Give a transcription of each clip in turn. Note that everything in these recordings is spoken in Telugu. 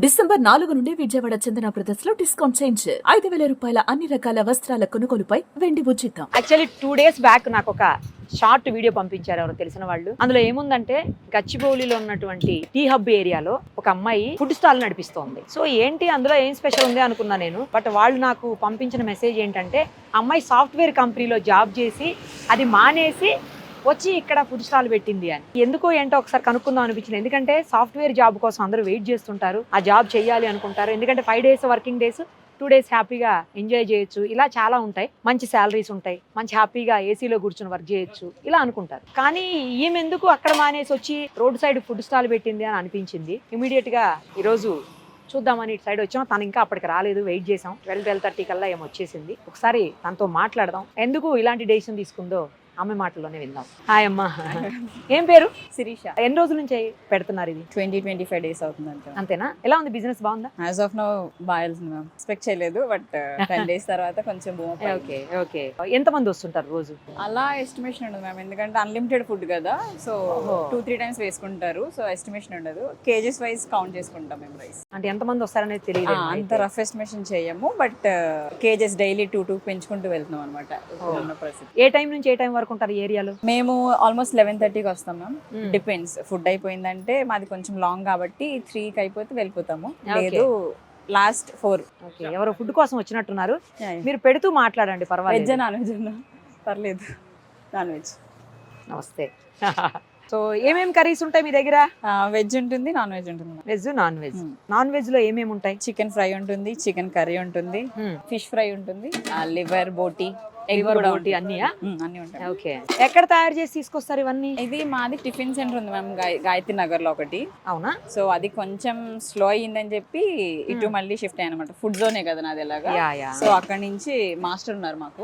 డిసెంబర్ 4 నుండి విజయవాడ చందన బ్రదర్స్ లో డిస్కౌంట్ చేంజ్ 5,000 రూపాయల అన్ని రకాల వస్త్రాల కొనుగోలుపై వెండి ఉచితం. యాక్చువల్లీ 2 days బ్యాక్ నాకు ఒక షార్ట్ వీడియో పంపించారు ఎవరు తెలిసిన వాళ్ళు. అందులో ఏముందంటే గచ్చిబౌలిలో ఉన్నటువంటి టీ హబ్ ఏరియాలో ఒక అమ్మాయి ఫుడ్ స్టాల్ నడిపిస్తోంది. సో ఏంటి అందులో ఏం స్పెషల్ ఉంది అనుకున్నా నేను. బట్ వాళ్ళు నాకు పంపించిన మెసేజ్ ఏంటంటే అమ్మాయి సాఫ్ట్వేర్ కంపెనీలో జాబ్ చేసి అది మానేసి వచ్చి ఇక్కడ ఫుడ్ స్టాల్ పెట్టింది అని. ఎందుకో ఏంటో ఒకసారి కనుక్కుందాం అనిపించింది. ఎందుకంటే సాఫ్ట్వేర్ జాబ్ కోసం అందరూ వెయిట్ చేస్తుంటారు, ఆ జాబ్ చేయాలి అనుకుంటారు. ఎందుకంటే 5 days వర్కింగ్ డేస్, 2 days హ్యాపీగా ఎంజాయ్ చేయొచ్చు, ఇలా చాలా ఉంటాయి, మంచి శాలరీస్ ఉంటాయి, మంచి హ్యాపీగా ఏసీలో కూర్చొని వర్క్ చేయొచ్చు ఇలా అనుకుంటారు. కానీ ఈమె ఎందుకు అక్కడ మానేసి వచ్చి రోడ్ సైడ్ ఫుడ్ స్టాల్ పెట్టింది అని అనిపించింది. ఇమీడియట్ గా ఈరోజు చూద్దామని ఇటు సైడ్ వచ్చాం. తను ఇంకా అప్పటికి రాలేదు, వెయిట్ చేసాం. 12-12:30 కల్లా ఏమో వచ్చేసింది. ఒకసారి తనతో మాట్లాడదాం, ఎందుకు ఇలాంటి డెసిషన్ తీసుకుందో ఆమె మాటల్లోనే విందాం. హాయ్ అమ్మా, ఏం పేరు? శిరీష. ఎన్ని రోజుల నుంచి పెడుతున్నారు ఇది? 20-25 days అవుతుంది అంతే. అంతేనా? ఎలా ఉంది బిజినెస్? బాగుందా? యాజ్ ఆఫ్ నౌ బాగాల్సింది మ్యామ్, ఎక్స్పెక్ట్ చేయలేదు, బట్ 10 days తర్వాత కొంచెం ఓకే ఓకే. ఎంతమంది వస్తుంటారు రోజు? అలా ఎస్టిమేషన్ ఉండదు మ్యామ్, ఎందుకంటే అన్లిమిటెడ్ ఫుడ్ కదా, సో 2-3 times వేసుకుంటారు. సో ఎస్టిమేషన్ ఉండదు, కేజెస్ వైజ్ కౌంట్ చేసుకుంటాం మేము రైస్. అంటే ఎంతమంది వస్తారనేది తెలియదు, అంత రఫ్ ఎస్టిమేషన్ చేయము, బట్ కేజెస్ డైలీ 2 పెంచుకుంటూ వెళ్తున్నాం అనమాట. ఏ టైం నుంచి ఏ టైం వరకు ఉంటారు ఈ ఏరియాలో? మేము ఆల్మోస్ట్ 11:30కి వస్తాం మ్యామ్. డిపెండ్స్, ఫుడ్ అయిపోయిందంటే మాది కొంచెం లాంగ్ కాబట్టి 3కి అయిపోతే వెళ్ళిపోతాము, లేదు లాస్ట్ 4. ఓకే, ఎవరో ఫుడ్ కోసం వచ్చినట్టున్నారు, మీరు పెడుతూ మాట్లాడండి, పర్వాలేదు. వెజ్ నాన్ వెజ్ ఉన్నా పర్లేదు. Non veg. నమస్తే. సో ఏమేమి కర్రీస్ ఉంటాయి మీ దగ్గర? వెజ్ ఉంటుంది, నాన్ వెజ్ ఉంటుంది. Veg, non veg. Non veg లో ఏమేమి ఉంటాయి? చికెన్ ఫ్రై ఉంటుంది, చికెన్ కర్రీ ఉంటుంది, ఫిష్ ఫ్రై ఉంటుంది, లివర్, బోటీ, ఎగ్ బోటీ అన్ని ఉంటాయి. ఓకే, ఎక్కడ తయారు చేసి తీసుకొస్తారు ఇవన్నీ? ఇది మాది టిఫిన్ సెంటర్ ఉంది మ్యామ్, గాయత్రి నగర్ లో ఒకటి. అవునా? సో అది కొంచెం స్లో అయ్యిందని చెప్పి ఇటు మళ్ళీ షిఫ్ట్ అయ్యానమాట. ఫుడ్ జోనే కదా నాది ఎలాగా, సో అక్కడ నుంచి మాస్టర్ ఉన్నారు మాకు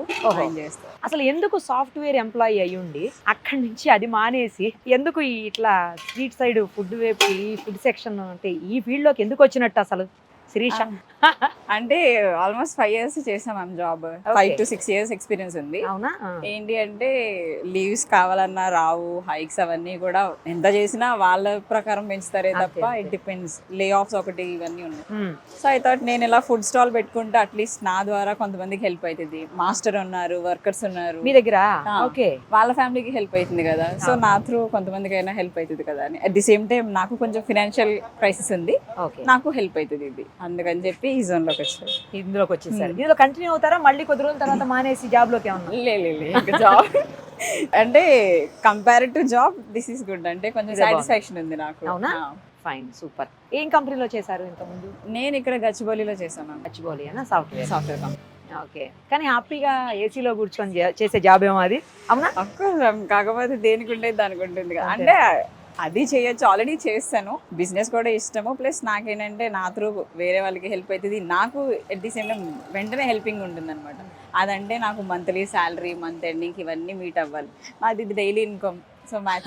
చేస్తారు. అసలు ఎందుకు సాఫ్ట్వేర్ ఎంప్లాయీ అయ్యుండి అక్కడి నుంచి అది మానేసి ఎందుకు ఇట్లా స్ట్రీట్ సైడ్ ఫుడ్ వైపు, ఈ ఫుడ్ సెక్షన్ అంటే ఈ ఫీల్డ్ లోకి ఎందుకు వచ్చినట్టు అసలు శిరీష? అంటే ఆల్మోస్ట్ 5 years చేసాం ma'am job. 5 to 6 years experience ఉంది. అవునా? ఏంటి అంటే లీవ్స్ కావాలన్నా రావు, హైక్స్ అవన్నీ కూడా ఎంత చేసినా వాళ్ళ ప్రకారం పెంచుతారే తప్ప ఇట్ డిపెండ్స్. లే ఆఫ్స్ ఒకటి ఇవన్నీ ఉన్నాయి. సో ఐ థాట్ నేను ఇలా ఫుడ్ స్టాల్ పెట్టుకుంటే అట్లీస్ట్ నా ద్వారా కొంతమందికి హెల్ప్ అవుతుంది. మాస్టర్ ఉన్నారు, వర్కర్స్ ఉన్నారు మీ దగ్గర, ఓకే, వాళ్ళ ఫ్యామిలీకి హెల్ప్ అవుతుంది కదా, సో నా త్రూ కొంతమందికి అయినా హెల్ప్ అవుతుంది కదా అని. అట్ ది సేమ్ టైం నాకు కొంచెం ఫినాన్షియల్ క్రైసిస్ ఉంది, నాకు హెల్ప్ అవుతుంది ఇది, అందుకని చెప్పి ఈ జోన్ లోకి వచ్చారు. ఇందులోకి వచ్చేసారు. ఇందులో కంటిన్యూ అవుతారా? మళ్ళీ కొద్ది రోజుల తర్వాత మానేసి జాబ్ లోకి ఏమన్నా? లేదు, జాబ్ అంటే compare to job this is good, అంటే కొంచెం సాటిస్ఫాక్షన్ ఉంది నాకు. అవునా? Fine, super. ఏం కంపెనీలో చేశారు ఇంతకుముందు? నేను ఇక్కడ గచ్చిబౌలిలో చేశాను. గచ్చిబౌలి అన్న సాఫ్ట్వేర్ కంపెనీ. ఓకే, కానీ హ్యాపీగా ఏసీలో కూర్చొని చేసే జాబ్ ఏమో అది? అవునా? కాకపోతే దేనికి ఉండేది దానికి ఉంటుంది కదా, అంటే అది చేయొచ్చు, ఆల్రెడీ చేస్తాను. బిజినెస్ కూడా ఇష్టము, ప్లస్ నాకేంటంటే నా త్రూ వేరే వాళ్ళకి హెల్ప్ అవుతుంది, నాకు ఎట్ ది సేమ్ టైం వెంటనే హెల్పింగ్ ఉంటుంది అనమాట. అదంటే నాకు మంత్లీ శాలరీ, మంత్ ఎండింగ్ ఇవన్నీ మీట్ అవ్వాలి. అది ఇది డైలీ ఇన్కమ్, సో మ్యాచ్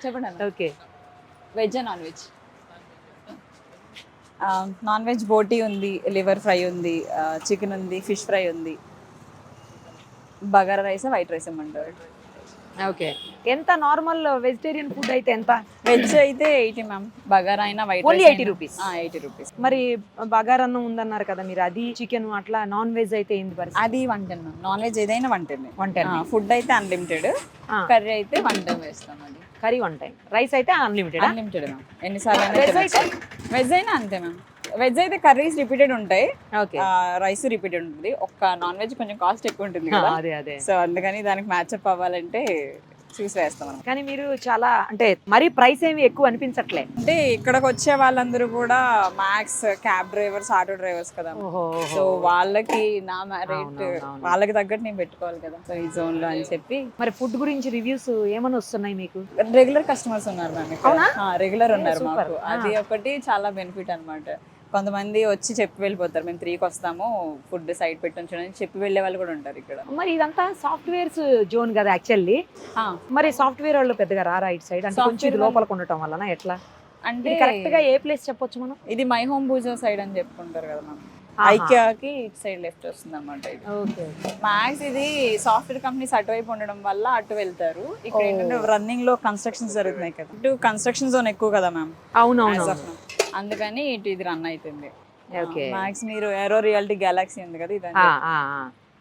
చెప్పండి. Okay, veg, non veg? Non veg బోటీ ఉంది, లివర్ ఫ్రై ఉంది, చికెన్ ఉంది, ఫిష్ ఫ్రై ఉంది, బగారా రైస్, వైట్ రైస్ ఏమంటారు. ఓకే, ఎంత నార్మల్ వెజిటేరియన్ ఫుడ్ అయితే ఎంత? వెజ్ అయితే 80 మ్యామ్, బగారా అయినా వైట్ ఓన్లీ 80 రూపీస్. 80 రూపీస్. మరి బగారా అన్నం ఉందన్నారు కదా మీరు, అది చికెన్ అట్లా. నాన్ వెజ్ అయితే ఏంది పరిస్థితి? అది 110 మ్యామ్, నాన్ వెజ్ ఏదైనా 110. 110. ఫుడ్ అయితే అన్లిమిటెడ్, కర్రీ అయితే 110 వేస్తాం. అది కర్రీ 1 time, రైస్ అయితే అన్లిమిటెడ్. అన్లిమిటెడ్ మ్యామ్, ఎన్నిసార్లు అయినా. వెజ్ అయినా అంతే మ్యామ్. వెజ్ అయితే కర్రీస్ రిపీటెడ్ ఉంటాయి, రైస్ రిపీటెడ్ ఉంటుంది. ఒక్క నాన్ వెజ్ కొంచెం కాస్ట్ ఎక్కువ ఉంటుంది కదా, అదే. సో అందుకని దానికి మ్యాచ్అప్ అవ్వాలంటే చూసి వేస్తాం. కానీ మీరు చాలా అంటే మరీ ప్రైస్ ఏమి ఎక్కువ అనిపించట్లే. అంటే ఇక్కడికి వచ్చే వాళ్ళందరూ కూడా max cab drivers, auto drivers కదా, సో వాళ్ళకి నా రేట్ వాళ్ళకి తగ్గట్టు నేను పెట్టుకోవాలి కదా, సో ఈ జోన్ లో అని చెప్పి. మరి ఫుడ్ గురించి రివ్యూస్ ఏమైనా వస్తున్నాయి మీకు? రెగ్యులర్ కస్టమర్స్ ఉన్నారు మ్యామ్, రెగ్యులర్ ఉన్నారు మాకు. అది ఒకటి చాలా బెనిఫిట్ అనమాట. కొంతమంది వచ్చి చెప్పి వెళ్ళిపోతారు, మేము 3కి వస్తాము, ఫుడ్ సైడ్ పెట్టని చెప్పి వెళ్ళే వాళ్ళు కూడా ఉంటారు ఇక్కడ. మరి ఇదంతా సాఫ్ట్వేర్స్ జోన్ కదా యాక్చువల్లీ, మరి సాఫ్ట్వేర్ వాళ్ళు పెద్దగా రారా ఇటు సైడ్? అంటే కొంచెం లోపలికి ఉండటం వలన ఎట్లా అంటే కరెక్ట్ గా ఏ ప్లేస్ చెప్పొచ్చు మనం? ఇది మై హోమ్ బూజా సైడ్ అని చెప్పుకుంటారు కదా మ్యామ్, ఐకియాకి ఇటు సైడ్ లెఫ్ట్ వస్తుంది అనమాట. ఇది మ్యాక్స్ ఇది సాఫ్ట్వేర్ కంపెనీస్ అటువైపు ఉండడం వల్ల అటు వెళ్తారు. ఇక్కడ ఏంటంటే రన్నింగ్ లో కన్స్ట్రక్షన్స్ జరుగుతున్నాయి కదా, ఇటు కన్స్ట్రక్షన్ జోన్ ఎక్కువ కదా మ్యామ్. అవునవును. అందుకని ఇటు ఇది రన్ అవుతుంది. ఓకే. మ్యాక్స్ మీరు ఏరో రియాలిటీ గెలాక్సీ ఉంది కదా ఇది.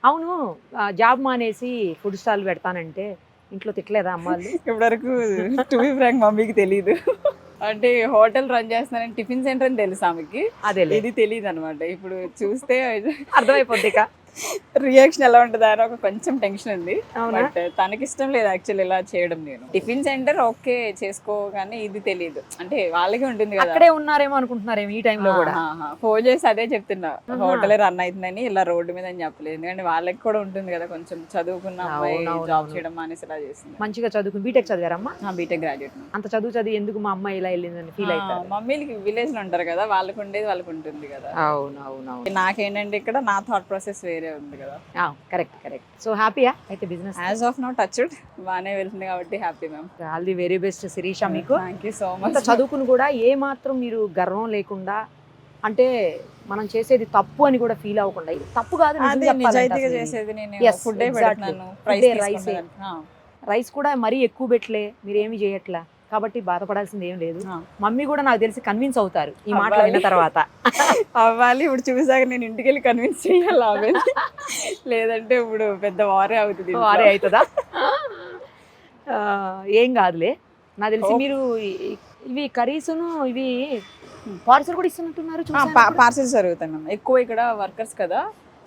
అవును, జాబ్ మానేసి ఫుడ్ స్టాల్ పెడతానంటే ఇంట్లో తిట్టలేదా అమ్మాళ్ళు? ఇప్పటివరకు టు బి ఫ్రాంక్ మమ్మీకి తెలీదు. అంటే హోటల్ రన్ చేస్తున్నానని టిఫిన్ సెంటర్ అని తెలుసు ఆమెకి, అదే ఇది తెలియదు అనమాట. ఇప్పుడు చూస్తే అర్థమైపోద్ది. రియాక్షన్ ఎలా ఉంటుంది అని ఒక కొంచెం టెన్షన్ ఉంది. అవునా? బట్ తనకి ఇష్టం లేదు యాక్చువల్లీ ఇలా చేయడం. నేను టిఫిన్ సెంటర్ ఓకే చేసుకోగానే ఇది తెలియదు, అంటే వాళ్ళకి ఉంటుంది కదా. అక్కడే ఉన్నారేమో అనుకుంటున్నారేమో ఈ టైంలో కూడా. ఫోన్ చేసి అదే చెప్తున్నా, హోటల్ రన్ అవుతుందని ఇలా రోడ్డు మీద అని చెప్పలేదు. ఎందుకంటే వాళ్ళకి కూడా ఉంటుంది కదా, కొంచెం చదువుకున్న అమ్మాయి జాబ్ చేయడం మానేసి ఇలా చేస్తుంది. మంచిగా చదువుకుని బీటెక్ చదివారమ్మా? BTech graduate. అంత చదివి ఎందుకు మా అమ్మాయి ఇలా వెళ్ళిందని ఫీల్ అవుతారు. మమ్మీలకి విలేజ్ లో ఉంటారు కదా, వాళ్ళకు ఉండేది వాళ్ళకి ఉంటుంది కదా. అవునవునవును. నాకేంటంటే ఇక్కడ నా థాట్ ప్రాసెస్ వేరే ఉంది కదా. కరెక్ట్. సో హ్యాపీయా అయితే business? As of now touched బాగానే వెళ్తుంది కాబట్టి happy ma'am. All the very best Shirisha మీకు. థ్యాంక్ యూ సో అంత మచ్. చదువుకుని కూడా ఏ మాత్రం మీరు గర్వం లేకుండా, అంటే మనం చేసేది తప్పు అని కూడా ఫీల్ అవ్వకుండా, ఇది తప్పు కాదు నిజం అదే చెప్పాలంటే నిజాయితీగా అసలు చేసేది నేను. Yes, food exactly. పెడుతున్నాను, Food ఏ, rice ఏ. ప్రైస్ రైస్ కూడా మరీ ఎక్కువ పెట్టలే, మీరేమి చేయట్లా, కాబట్టి బాధపడాల్సింది ఏం లేదు. ఆ. మమ్మీ కూడా నాకు తెలిసి కన్విన్స్ అవుతారు ఈ మాటలు విన్న అవ్వాలి. తర్వాత. అవ్వాలి. ఇప్పుడు చూసాక నేను ఇంటికి వెళ్ళి కన్విన్స్ చేయాలి ఆమె, లేదంటే ఇప్పుడు పెద్ద వారే అవుతుంది. వారే అవుతుందా? ఏం కాదులే, నాకు తెలిసి Oh. మీరు ఇవి కర్రీసును ఇవి పార్సల్ కూడా ఇస్తున్నట్టున్నారు. చూసాను. పార్సల్స్ జరుగుతాయి మ్యామ్. ఎక్కువ ఇక్కడ వర్కర్స్ కదా,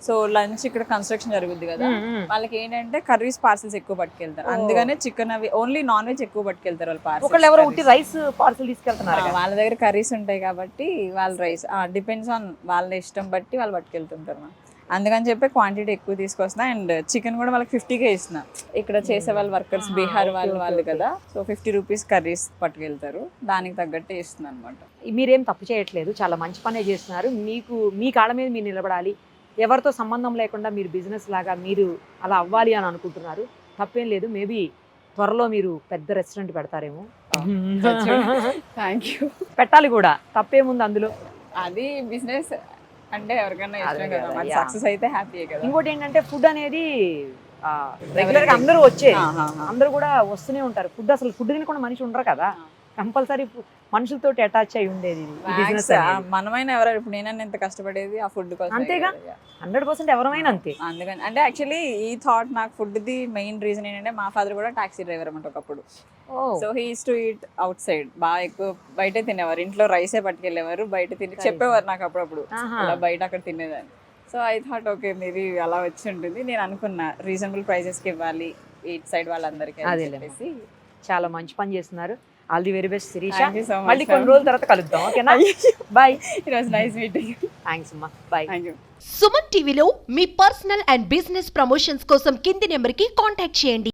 సో లంచ్ ఇక్కడ కన్స్ట్రక్షన్ జరుగుద్ది కదా, వాళ్ళకి ఏంటంటే కర్రీస్ పార్సల్స్ ఎక్కువ పట్టుకెళ్తారు. Oh. అందుకనే చికెన్ అవి ఓన్లీ నాన్ వెజ్ ఎక్కువ పట్టుకెళ్తారు వాళ్ళు ఒకళ్ళు ఎవరో ఉట్టి పార్సల్. రైస్ పార్సల్ తీసుకెళ్తున్నారు కదా. వాళ్ళ దగ్గర కర్రీస్ ఉంటాయి కాబట్టి వాళ్ళు రైస్ డిపెండ్స్ ఆన్ వాళ్ళ ఇష్టం బట్టి వాళ్ళు పట్టుకెళ్తుంటారు మ్యామ్. అందుకని చెప్పి క్వాంటిటీ ఎక్కువ తీసుకొస్తున్నా. అండ్ చికెన్ కూడా వాళ్ళకి 50కే ఇస్తున్నా. ఇక్కడ చేసే వాళ్ళ వర్కర్స్ బీహార్ వాళ్ళు కదా, సో 50 రూపీస్ కర్రీస్ పట్టుకెళ్తారు, దానికి తగ్గట్టే ఇస్తున్నా అనమాట. మీరేం తప్పు చేయట్లేదు, చాలా మంచి పనే చేస్తున్నారు. మీకు మీ కాళ్ళ మీద మీరు నిలబడాలి, ఎవరితో సంబంధం లేకుండా మీరు బిజినెస్ లాగా మీరు అలా అవ్వాలి అని అనుకుంటున్నారు. తప్పేం లేదు. మేబీ త్వరలో మీరు పెద్ద రెస్టారెంట్ పెడతారేమో. Thank you. పెట్టాలి కూడా, తప్పేముంది అందులో. అది బిజినెస్ అంటే ఎవరికైనా అదే ఇష్టం కదా, కదా, సక్సెస్ అయితే హ్యాపీయే కదా. ఇంకోటి ఏంటంటే ఫుడ్ అనేది రెగ్యులర్ గా అందరూ వచ్చే అందరూ కూడా వస్తూనే ఉంటారు. ఫుడ్ అసలు ఫుడ్ తినకుండా మనిషి ఉండరు కదా, కంపల్సరీ మనుషులతో అటాచ్ అయి ఉండేది బిజినెస్. మనమైనా ఎవరైనా ఇప్పుడు నేనన్నా ఎంత కష్టపడేది ఆ ఫుడ్ కోసం. అంతేగా, 100% ఎవరైనా అంతే. అందుకని అంటే యాక్చువల్లీ ఈ థాట్ నాకు ఫుడ్ ది మెయిన్ రీజన్ ఏంటంటే మా ఫాదర్ కూడా టాక్సీ డ్రైవర్ అన్నమాట ఒకప్పుడు. So he is to eat out side, బాగా ఎక్కువ బయటే తినేవారు. ఇంట్లో రైసే పట్టుకెళ్ళేవారు, బయట తిని చెప్పేవారు నాకు అప్పుడప్పుడు అలా బయట అక్కడ తినేదాన్ని. So I thought okay maybe అలా వచ్చి ఉంటుంది. నేను అనుకున్నా రీజనబుల్ ప్రైజెస్కి ఇవ్వాలి ఇట్ సైడ్ వాళ్ళందరికీ అని చెప్పేసి. చాలా మంచి పని చేస్తున్నారు. All the very best Shirisha. Thank you so much, మళ్ళీ కొన్ని రోజుల తర్వాత కలుద్దాం, ఓకేనా? Bye. It was nice meeting. Thanks అమ్మా, బాయ్. Thank you. సుమన్ టీవీలో మీ పర్సనల్ అండ్ బిజినెస్ ప్రమోషన్స్ కోసం కింది నెంబర్కి కాంటాక్ట్ చేయండి.